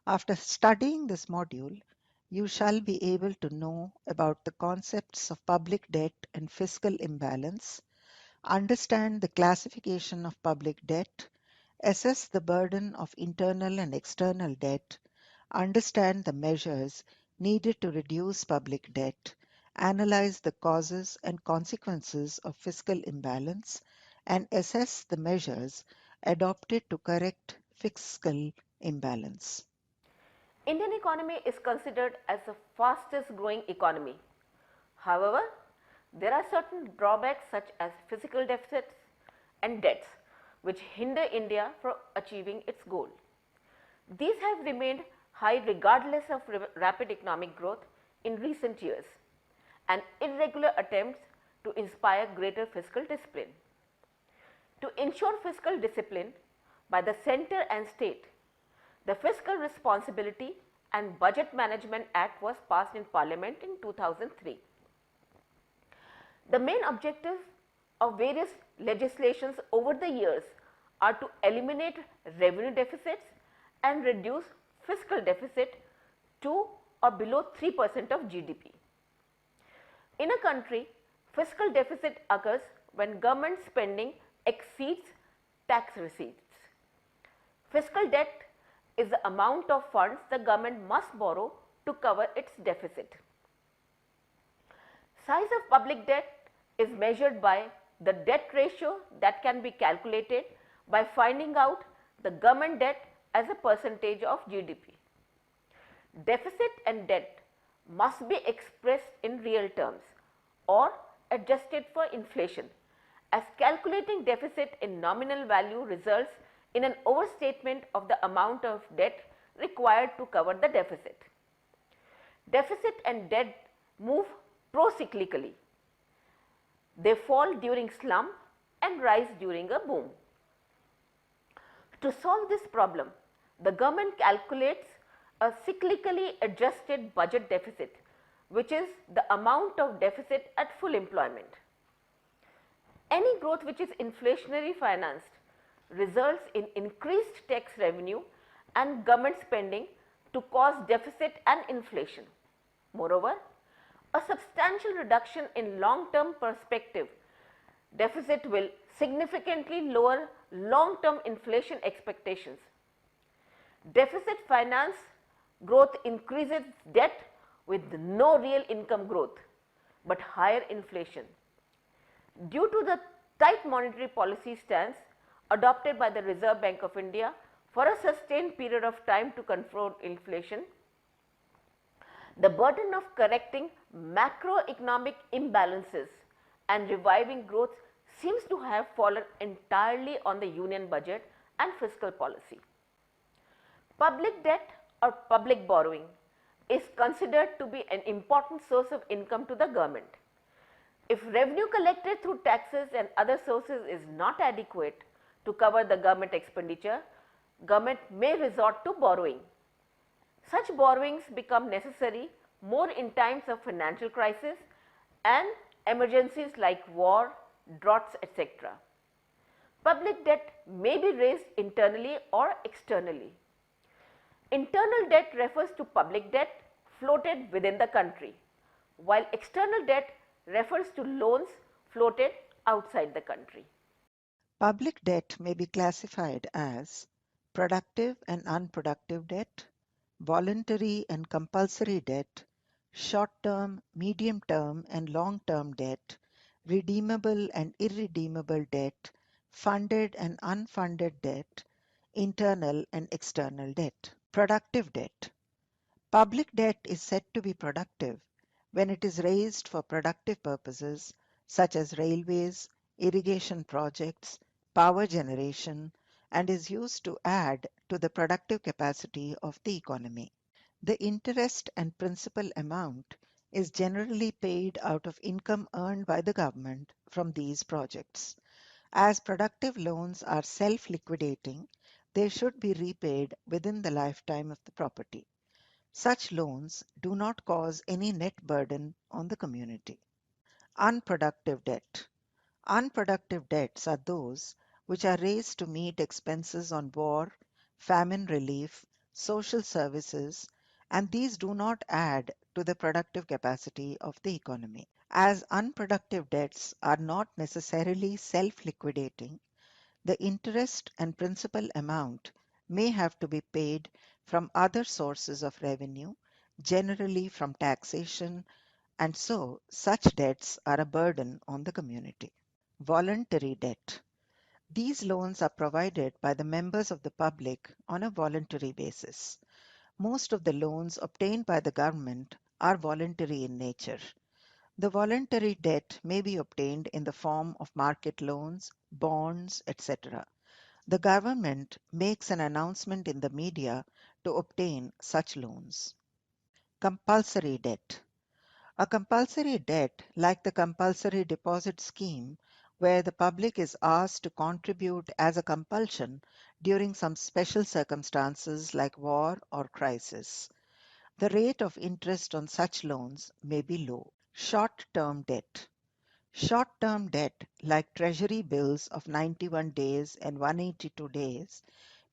After studying this module, you shall be able to know about the concepts of public debt and fiscal imbalance, understand the classification of public debt, assess the burden of internal and external debt, understand the measures needed to reduce public debt, analyze the causes and consequences of fiscal imbalance, and assess the measures adopted to correct fiscal imbalance. Indian economy is considered as the fastest growing economy. However, there are certain drawbacks such as fiscal deficits and debts which hinder India from achieving its goal. These have remained high regardless of rapid economic growth in recent years and irregular attempts to inspire greater fiscal discipline. To ensure fiscal discipline by the centre and state, the Fiscal Responsibility and Budget Management Act was passed in Parliament in 2003. The main objectives of various legislations over the years are to eliminate revenue deficits and reduce fiscal deficit to or below 3% of GDP. In a country, fiscal deficit occurs when government spending exceeds tax receipts. Fiscal debt is the amount of funds the government must borrow to cover its deficit. Size of public debt is measured by the debt ratio that can be calculated by finding out the government debt as a percentage of GDP. Deficit and debt must be expressed in real terms or adjusted for inflation, as calculating deficit in nominal value results in an overstatement of the amount of debt required to cover the deficit. Deficit and debt move pro-cyclically. They fall during slump and rise during a boom. To solve this problem, the government calculates a cyclically adjusted budget deficit, which is the amount of deficit at full employment. Any growth which is inflationary financed results in increased tax revenue and government spending to cause deficit and inflation. Moreover, a substantial reduction in long-term perspective deficit will significantly lower long-term inflation expectations. Deficit finance growth increases debt with no real income growth but higher inflation. Due to the tight monetary policy stance adopted by the Reserve Bank of India for a sustained period of time to control inflation, the burden of correcting macroeconomic imbalances and reviving growth seems to have fallen entirely on the union budget and fiscal policy. Public debt or public borrowing is considered to be an important source of income to the government. If revenue collected through taxes and other sources is not adequate to cover the government expenditure, government may resort to borrowing. Such borrowings become necessary more in times of financial crisis and emergencies like war, droughts, etc. Public debt may be raised internally or externally. Internal debt refers to public debt floated within the country, while external debt refers to loans floated outside the country. Public debt may be classified as productive and unproductive debt, voluntary and compulsory debt, short-term, medium-term and long-term debt, redeemable and irredeemable debt, funded and unfunded debt, internal and external debt. Productive debt. Public debt is said to be productive when it is raised for productive purposes such as railways, irrigation projects, power generation, and is used to add to the productive capacity of the economy. The interest and principal amount is generally paid out of income earned by the government from these projects. As productive loans are self-liquidating, they should be repaid within the lifetime of the property. Such loans do not cause any net burden on the community. Unproductive debt. Unproductive debts are those which are raised to meet expenses on war, famine relief, social services, and these do not add to the productive capacity of the economy. As unproductive debts are not necessarily self-liquidating, the interest and principal amount may have to be paid from other sources of revenue, generally from taxation, and so such debts are a burden on the community. Voluntary debt. These loans are provided by the members of the public on a voluntary basis. Most of the loans obtained by the government are voluntary in nature. The voluntary debt may be obtained in the form of market loans, bonds, etc. The government makes an announcement in the media to obtain such loans. Compulsory debt. A compulsory debt, like the compulsory deposit scheme, where the public is asked to contribute as a compulsion during some special circumstances like war or crisis. The rate of interest on such loans may be low. Short-term debt. Short-term debt, like treasury bills of 91 days and 182 days,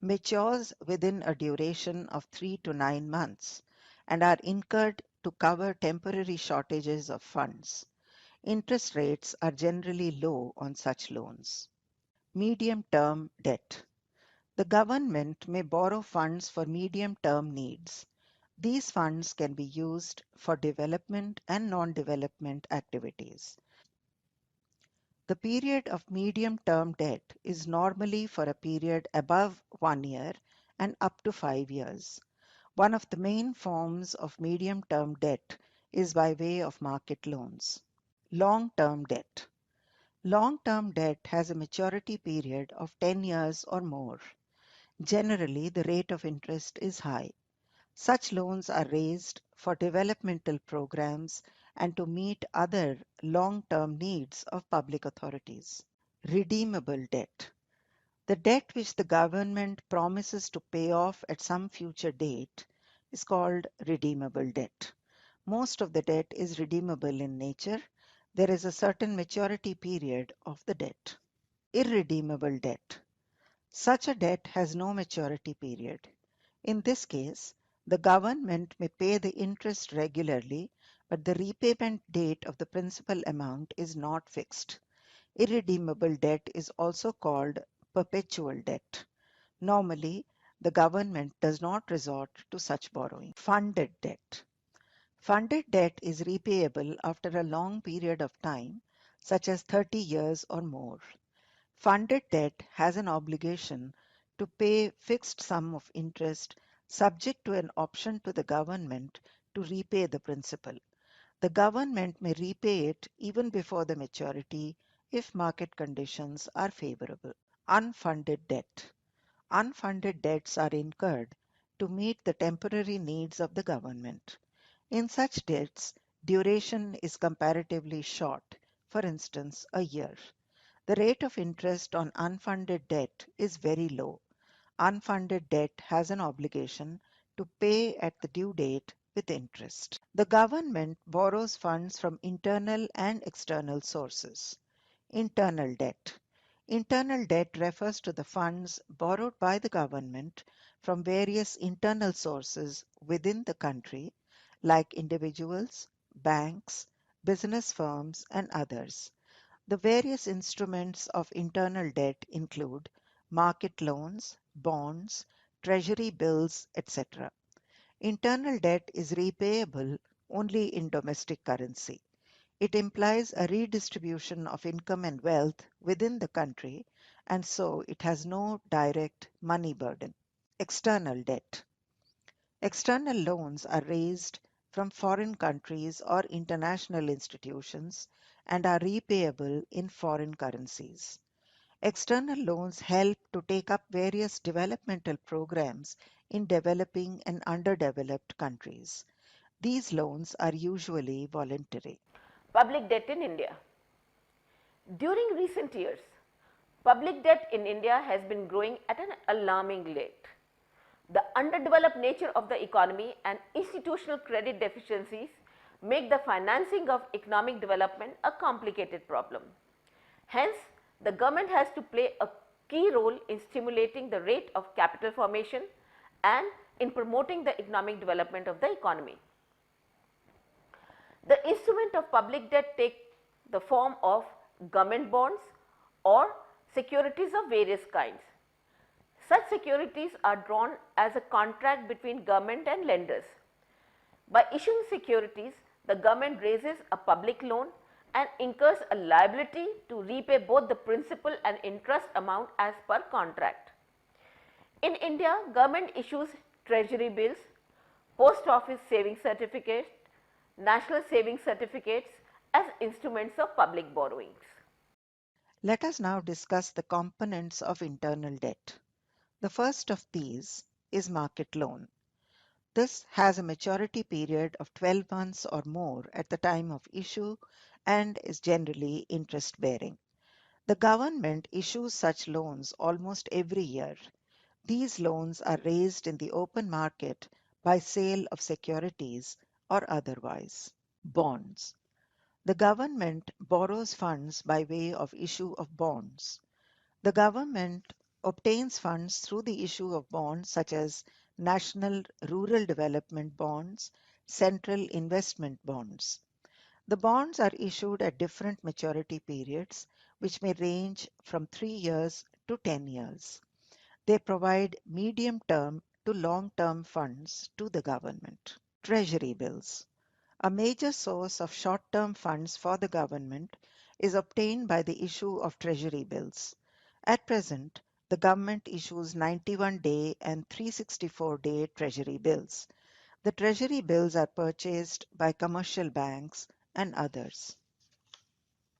matures within a duration of 3 to 9 months and are incurred to cover temporary shortages of funds. Interest rates are generally low on such loans. Medium-term debt. The government may borrow funds for medium-term needs. These funds can be used for development and non-development activities. The period of medium-term debt is normally for a period above 1 year and up to 5 years. One of the main forms of medium-term debt is by way of market loans. Long-term debt. Long-term debt has a maturity period of 10 years or more. Generally, the rate of interest is high. Such loans are raised for developmental programs and to meet other long-term needs of public authorities. Redeemable debt. The debt which the government promises to pay off at some future date is called redeemable debt. Most of the debt is redeemable in nature. There is a certain maturity period of the debt. Irredeemable debt. Such a debt has no maturity period. In this case, the government may pay the interest regularly, but the repayment date of the principal amount is not fixed. Irredeemable debt is also called perpetual debt. Normally, the government does not resort to such borrowing. Funded debt. Funded debt is repayable after a long period of time, such as 30 years or more. Funded debt has an obligation to pay fixed sum of interest subject to an option to the government to repay the principal. The government may repay it even before the maturity if market conditions are favorable. Unfunded debt. Unfunded debts are incurred to meet the temporary needs of the government. In such debts, duration is comparatively short, for instance, a year. The rate of interest on unfunded debt is very low. Unfunded debt has an obligation to pay at the due date with interest. The government borrows funds from internal and external sources. Internal debt. Internal debt refers to the funds borrowed by the government from various internal sources within the country, like individuals, banks, business firms, and others. The various instruments of internal debt include market loans, bonds, treasury bills, etc. Internal debt is repayable only in domestic currency. It implies a redistribution of income and wealth within the country, and so it has no direct money burden. External debt. External loans are raised from foreign countries or international institutions and are repayable in foreign currencies. External loans help to take up various developmental programs in developing and underdeveloped countries. These loans are usually voluntary. Public debt in India. During recent years, public debt in India has been growing at an alarming rate. The underdeveloped nature of the economy and institutional credit deficiencies make the financing of economic development a complicated problem. Hence, the government has to play a key role in stimulating the rate of capital formation and in promoting the economic development of the economy. The instrument of public debt take the form of government bonds or securities of various kinds. Such securities are drawn as a contract between government and lenders. By issuing securities, the government raises a public loan and incurs a liability to repay both the principal and interest amount as per contract. In India, government issues treasury bills, post office savings certificates, national savings certificates as instruments of public borrowings. Let us now discuss the components of internal debt. The first of these is market loan. This has a maturity period of 12 months or more at the time of issue and is generally interest bearing. The government issues such loans almost every year. These loans are raised in the open market by sale of securities or otherwise. Bonds. The government borrows funds by way of issue of bonds. The government obtains funds through the issue of bonds such as national rural development bonds, central investment bonds. The bonds are issued at different maturity periods, which may range from 3 years to 10 years. They provide medium term to long term funds to the government. Treasury bills. A major source of short term funds for the government is obtained by the issue of treasury bills. At present, the government issues 91-day and 364-day treasury bills. The treasury bills are purchased by commercial banks and others.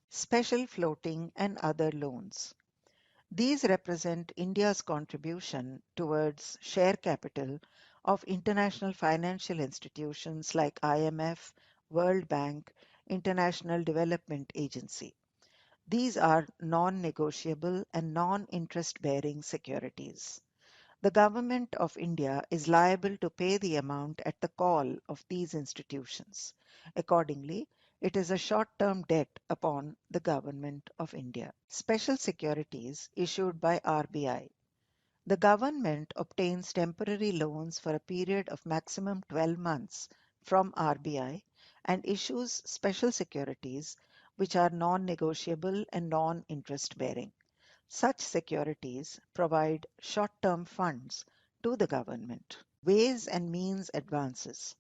Special floating and other loans. These represent India's contribution towards share capital of international financial institutions like IMF, World Bank, International Development Agency. These are non-negotiable and non-interest bearing securities. The Government of India is liable to pay the amount at the call of these institutions. Accordingly, it is a short-term debt upon the Government of India. Special securities issued by RBI. The government obtains temporary loans for a period of maximum 12 months from RBI and issues special securities which are non-negotiable and non-interest bearing. Such securities provide short-term funds to the government. Ways and means advances.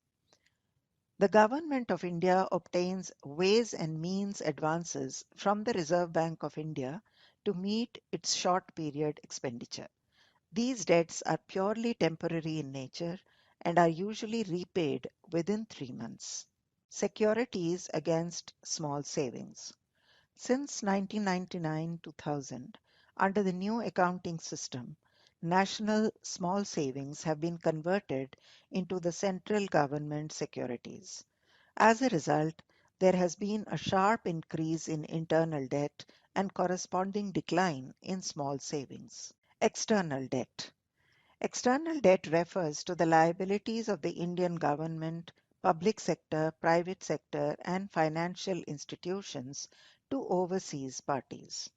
The Government of India obtains ways and means advances from the Reserve Bank of India to meet its short period expenditure. These debts are purely temporary in nature and are usually repaid within 3 months. Securities against small savings. Since 1999-2000, under the new accounting system, national small savings have been converted into the central government securities. As a result, there has been a sharp increase in internal debt and corresponding decline in small savings. External debt. External debt refers to the liabilities of the Indian government, public sector, private sector, and financial institutions to overseas parties.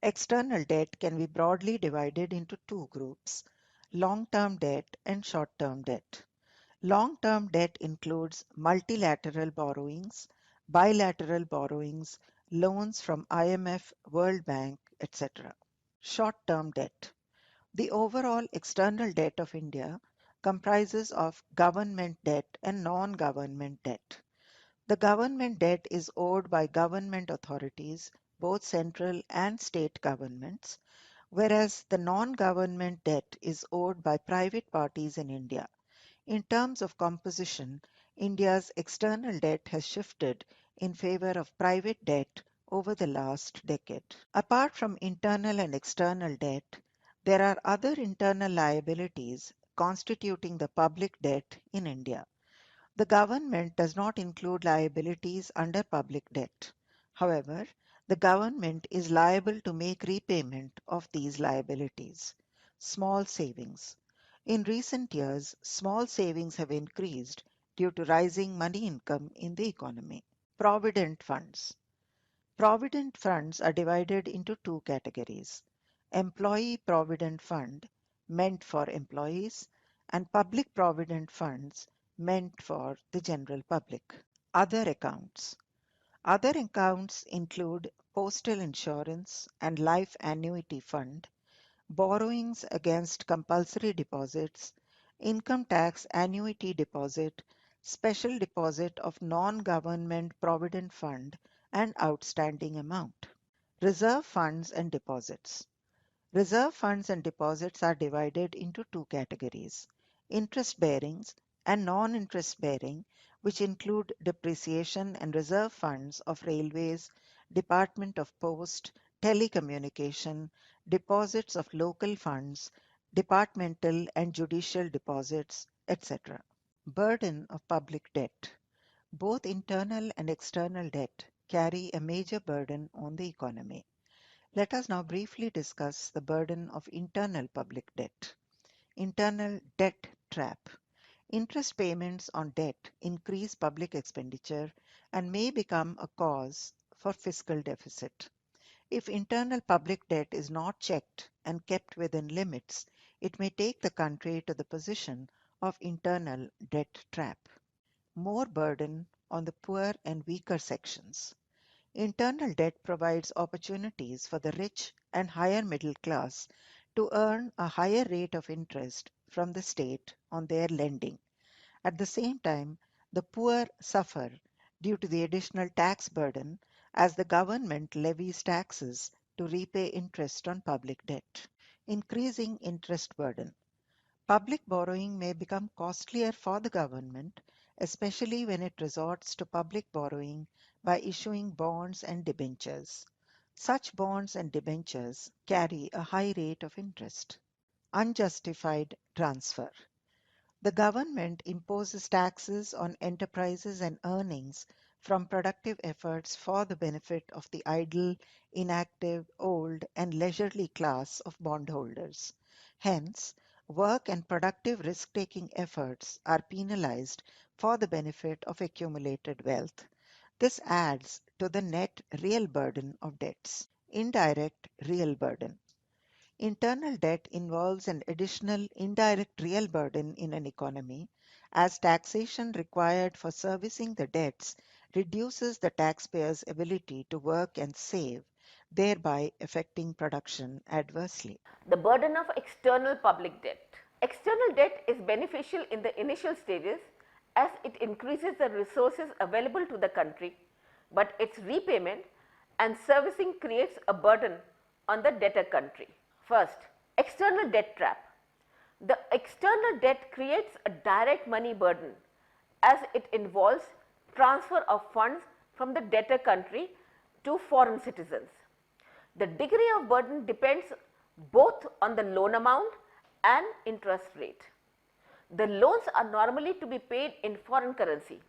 External debt can be broadly divided into two groups: long-term debt and short-term debt. Long-term debt includes multilateral borrowings, bilateral borrowings, loans from IMF, World Bank, etc. Short-term debt. The overall external debt of India comprises of government debt and non-government debt. The government debt is owed by government authorities, both central and state governments, whereas the non-government debt is owed by private parties in India. In terms of composition, India's external debt has shifted in favor of private debt over the last decade. Apart from internal and external debt, there are other internal liabilities constituting the public debt in India. The government does not include liabilities under public debt. However, the government is liable to make repayment of these liabilities. Small savings. In recent years, small savings have increased due to rising money income in the economy. Provident funds. Provident funds are divided into two categories: Employee Provident Fund, meant for employees, and public provident funds meant for the general public. Other accounts. Other accounts include postal insurance and life annuity fund, borrowings against compulsory deposits, income tax annuity deposit, special deposit of non-government provident fund, and outstanding amount. Reserve funds and deposits. Reserve funds and deposits are divided into two categories: interest bearing and non-interest bearing, which include depreciation and reserve funds of railways, Department of Post, telecommunication, deposits of local funds, departmental and judicial deposits, etc. Burden of public debt. Both internal and external debt carry a major burden on the economy. Let us now briefly discuss the burden of internal public debt. Internal debt trap. Interest payments on debt increase public expenditure and may become a cause for fiscal deficit. If internal public debt is not checked and kept within limits, it may take the country to the position of internal debt trap. More burden on the poor and weaker sections. Internal debt provides opportunities for the rich and higher middle class to earn a higher rate of interest from the state on their lending. At the same time, the poor suffer due to the additional tax burden as the government levies taxes to repay interest on public debt. Increasing interest burden. Public borrowing may become costlier for the government, especially when it resorts to public borrowing by issuing bonds and debentures. Such bonds and debentures carry a high rate of interest. Unjustified transfer. The government imposes taxes on enterprises and earnings from productive efforts for the benefit of the idle, inactive, old, and leisurely class of bondholders. Hence, work and productive risk-taking efforts are penalized for the benefit of accumulated wealth. This adds to the net real burden of debts. Indirect real burden. Internal debt involves an additional indirect real burden in an economy, as taxation required for servicing the debts reduces the taxpayer's ability to work and save, thereby affecting production adversely. The burden of external public debt. External debt is beneficial in the initial stages as it increases the resources available to the country, but its repayment and servicing creates a burden on the debtor country. First, external debt trap. The external debt creates a direct money burden as it involves transfer of funds from the debtor country to foreign citizens. The degree of burden depends both on the loan amount and interest rate. The loans are normally to be paid in foreign currency.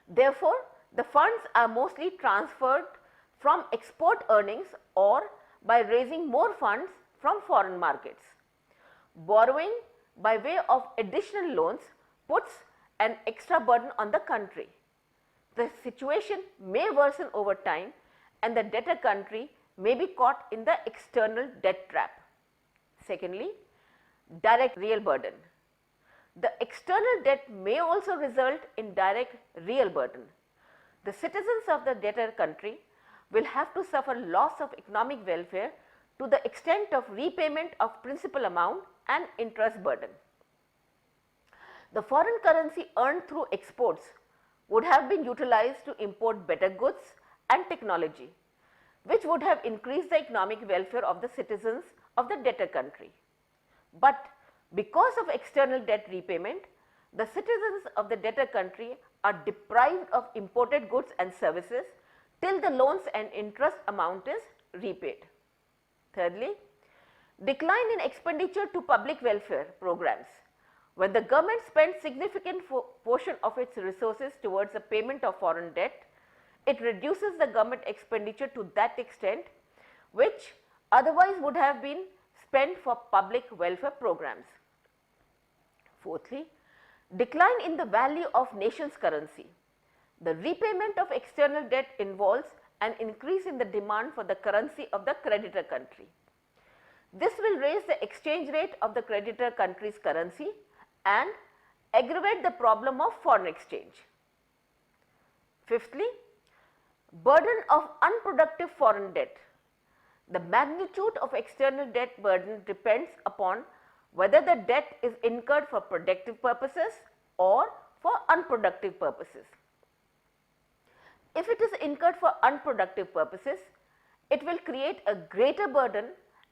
Therefore, the funds are mostly transferred from export earnings or by raising more funds from foreign markets. Borrowing by way of additional loans puts an extra burden on the country. The situation may worsen over time and the debtor country may be caught in the external debt trap. Secondly, direct real burden. The external debt may also result in direct real burden. The citizens of the debtor country will have to suffer loss of economic welfare to the extent of repayment of principal amount and interest burden. The foreign currency earned through exports would have been utilized to import better goods and technology, which would have increased the economic welfare of the citizens of the debtor country. But because of external debt repayment, the citizens of the debtor country are deprived of imported goods and services till the loans and interest amount is repaid. Thirdly, decline in expenditure to public welfare programs. When the government spends significant portion of its resources towards the payment of foreign debt, it reduces the government expenditure to that extent which otherwise would have been spent for public welfare programs. Fourthly, decline in the value of nation's currency. The repayment of external debt involves an increase in the demand for the currency of the creditor country. This will raise the exchange rate of the creditor country's currency and aggravate the problem of foreign exchange. Fifthly, burden of unproductive foreign debt. The magnitude of external debt burden depends upon whether the debt is incurred for productive purposes or for unproductive purposes. If it is incurred for unproductive purposes, it will create a greater burden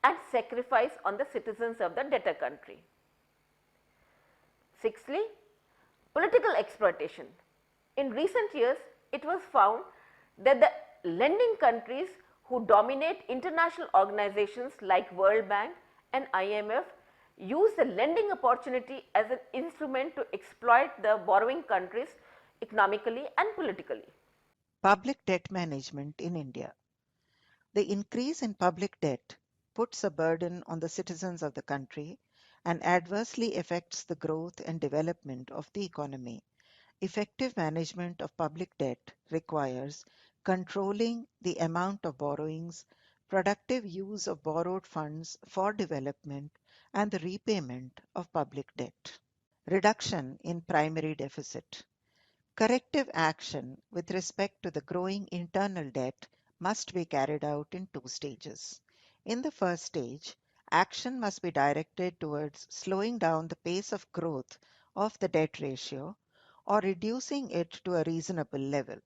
and sacrifice on the citizens of the debtor country. Sixthly, political exploitation. In recent years, it was found that the lending countries who dominate international organizations like World Bank and IMF use the lending opportunity as an instrument to exploit the borrowing countries economically and politically. Public debt management in India. The increase in public debt puts a burden on the citizens of the country and adversely affects the growth and development of the economy. Effective management of public debt requires controlling the amount of borrowings, productive use of borrowed funds for development, and the repayment of public debt. Reduction in primary deficit. Corrective action with respect to the growing internal debt must be carried out in two stages. In the first stage, action must be directed towards slowing down the pace of growth of the debt ratio or reducing it to a reasonable level.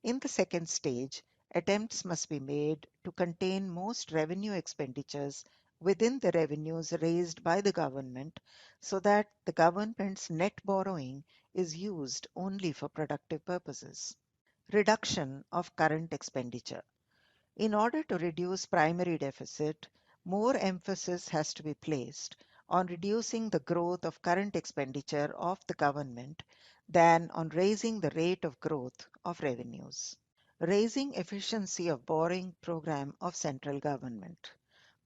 In the second stage, attempts must be made to contain most revenue expenditures within the revenues raised by the government so that the government's net borrowing is used only for productive purposes. Reduction of current expenditure. In order to reduce primary deficit, more emphasis has to be placed on reducing the growth of current expenditure of the government than on raising the rate of growth of revenues. Raising efficiency of borrowing program of central government.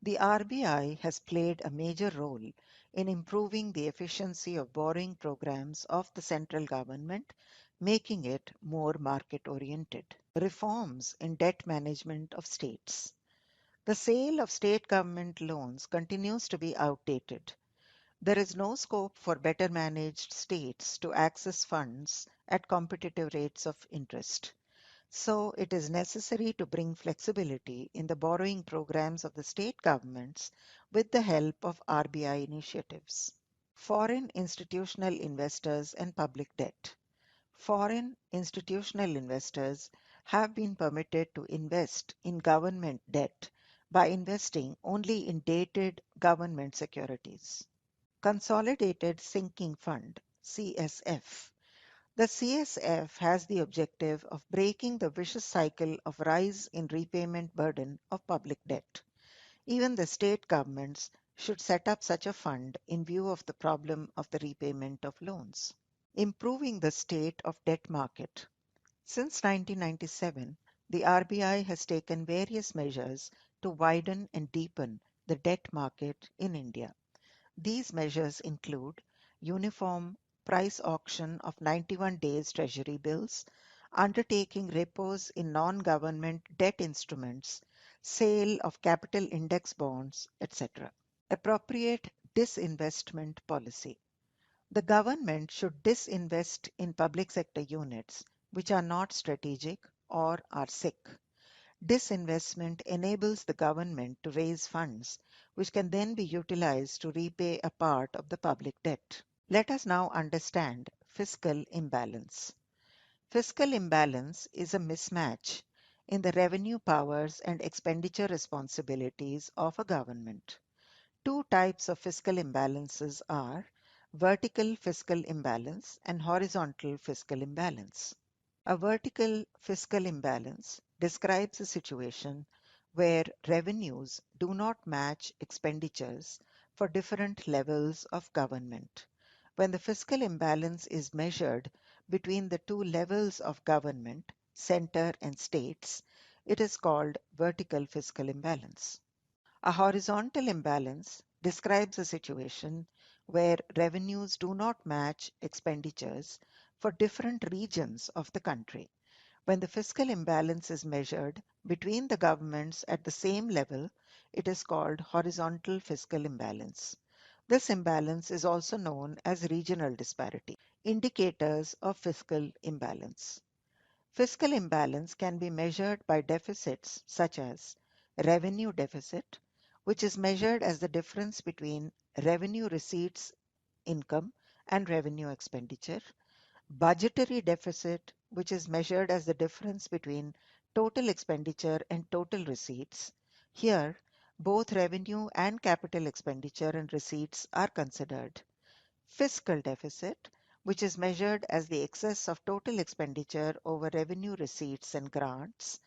The RBI has played a major role in improving the efficiency of borrowing programs of the central government, making it more market oriented. Reforms in debt management of states. The sale of state government loans continues to be outdated. There is no scope for better managed states to access funds at competitive rates of interest. So it is necessary to bring flexibility in the borrowing programs of the state governments with the help of RBI initiatives. Foreign institutional investors and public debt. Foreign institutional investors have been permitted to invest in government debt by investing only in dated government securities. Consolidated Sinking Fund (CSF). The CSF has the objective of breaking the vicious cycle of rise in repayment burden of public debt. Even the state governments should set up such a fund in view of the problem of the repayment of loans. Improving the state of debt market. Since 1997, the RBI has taken various measures to widen and deepen the debt market in India. These measures include uniform price auction of 91 days treasury bills, undertaking repos in non-government debt instruments, sale of capital index bonds, etc. Appropriate disinvestment policy. The government should disinvest in public sector units which are not strategic or are sick. Disinvestment enables the government to raise funds which can then be utilized to repay a part of the public debt. Let us now understand fiscal imbalance. Fiscal imbalance is a mismatch in the revenue powers and expenditure responsibilities of a government. Two types of fiscal imbalances are vertical fiscal imbalance and horizontal fiscal imbalance. A vertical fiscal imbalance describes a situation where revenues do not match expenditures for different levels of government. When the fiscal imbalance is measured between the two levels of government, center and states, it is called vertical fiscal imbalance. A horizontal imbalance describes a situation where revenues do not match expenditures for different regions of the country. When the fiscal imbalance is measured between the governments at the same level, it is called horizontal fiscal imbalance. This imbalance is also known as regional disparity. Indicators of fiscal imbalance. Fiscal imbalance can be measured by deficits such as revenue deficit, which is measured as the difference between revenue receipts income and revenue expenditure; budgetary deficit, which is measured as the difference between total expenditure and total receipts. Here, both revenue and capital expenditure and receipts are considered; fiscal deficit, which is measured as the excess of total expenditure over revenue receipts and grants;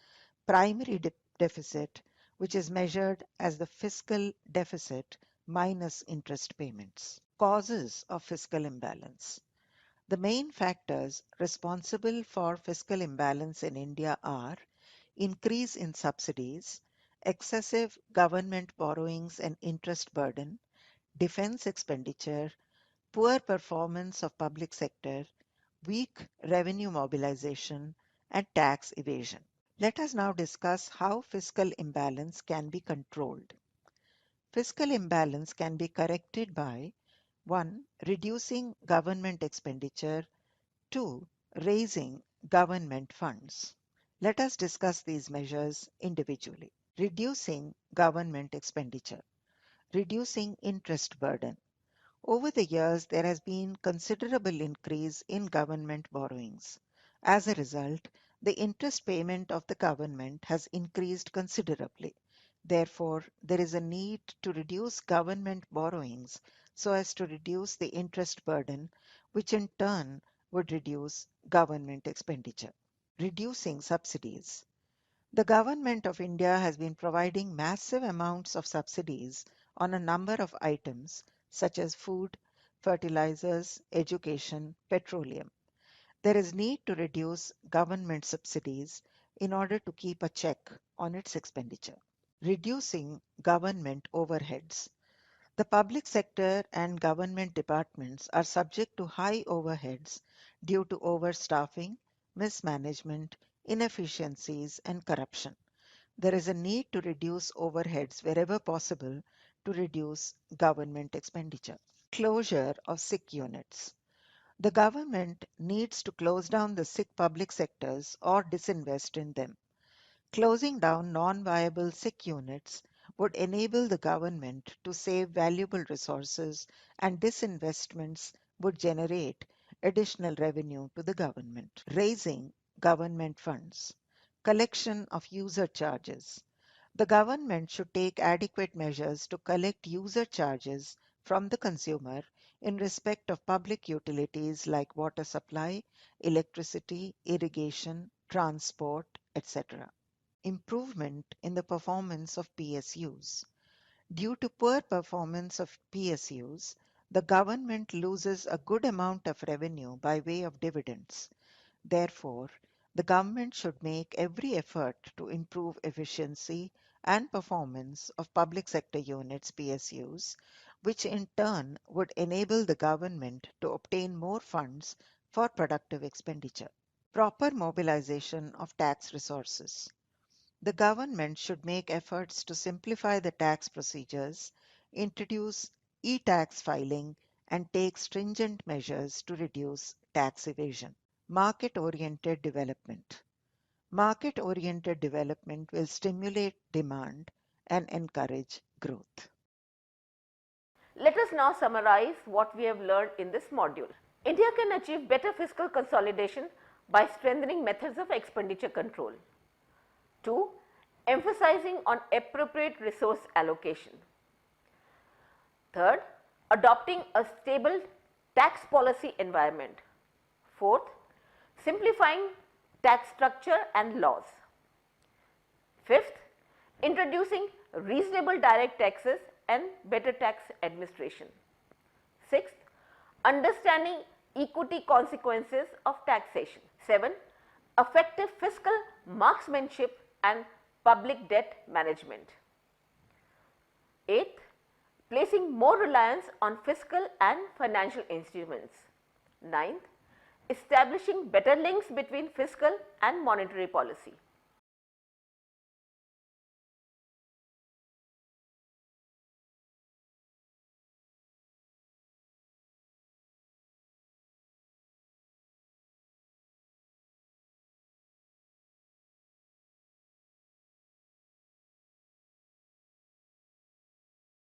primary deficit, which is measured as the fiscal deficit minus interest payments. Causes of fiscal imbalance. The main factors responsible for fiscal imbalance in India are increase in subsidies, excessive government borrowings and interest burden, defense expenditure, poor performance of public sector, weak revenue mobilization, and tax evasion. Let us now discuss how fiscal imbalance can be controlled. Fiscal imbalance can be corrected by 1. Reducing government expenditure. 2. Raising government funds. Let us discuss these measures individually. Reducing government expenditure. Reducing interest burden. Over the years, there has been considerable increase in government borrowings. As a result, the interest payment of the government has increased considerably. Therefore, there is a need to reduce government borrowings so as to reduce the interest burden, which in turn would reduce government expenditure. Reducing subsidies. The government of India has been providing massive amounts of subsidies on a number of items such as food, fertilizers, education, petroleum. There is need to reduce government subsidies in order to keep a check on its expenditure. Reducing government overheads. The public sector and government departments are subject to high overheads due to overstaffing, mismanagement, inefficiencies, and corruption. There is a need to reduce overheads wherever possible to reduce government expenditure. Closure of sick units. The government needs to close down the sick public sectors or disinvest in them. Closing down non-viable sick units would enable the government to save valuable resources, and disinvestments would generate additional revenue to the government. Raising government funds. Collection of user charges. The government should take adequate measures to collect user charges from the consumer in respect of public utilities like water supply, electricity, irrigation, transport, etc. Improvement in the performance of PSUs. Due to poor performance of PSUs, the government loses a good amount of revenue by way of dividends. Therefore, the government should make every effort to improve efficiency and performance of public sector units PSUs, which in turn would enable the government to obtain more funds for productive expenditure. Proper mobilization of tax resources. The government should make efforts to simplify the tax procedures, introduce e-tax filing, and take stringent measures to reduce tax evasion. Market-oriented development. Market-oriented development will stimulate demand and encourage growth. Let us now summarize what we have learned in this module. India can achieve better fiscal consolidation by strengthening methods of expenditure control. 2. Emphasizing on appropriate resource allocation. Third, adopting a stable tax policy environment. Fourth, simplifying tax structure and laws. Fifth, introducing reasonable direct taxes and better tax administration. Sixth, understanding equity consequences of taxation. 7. Effective fiscal marksmanship and public debt management. 8th, placing more reliance on fiscal and financial instruments. 9th, establishing better links between fiscal and monetary policy.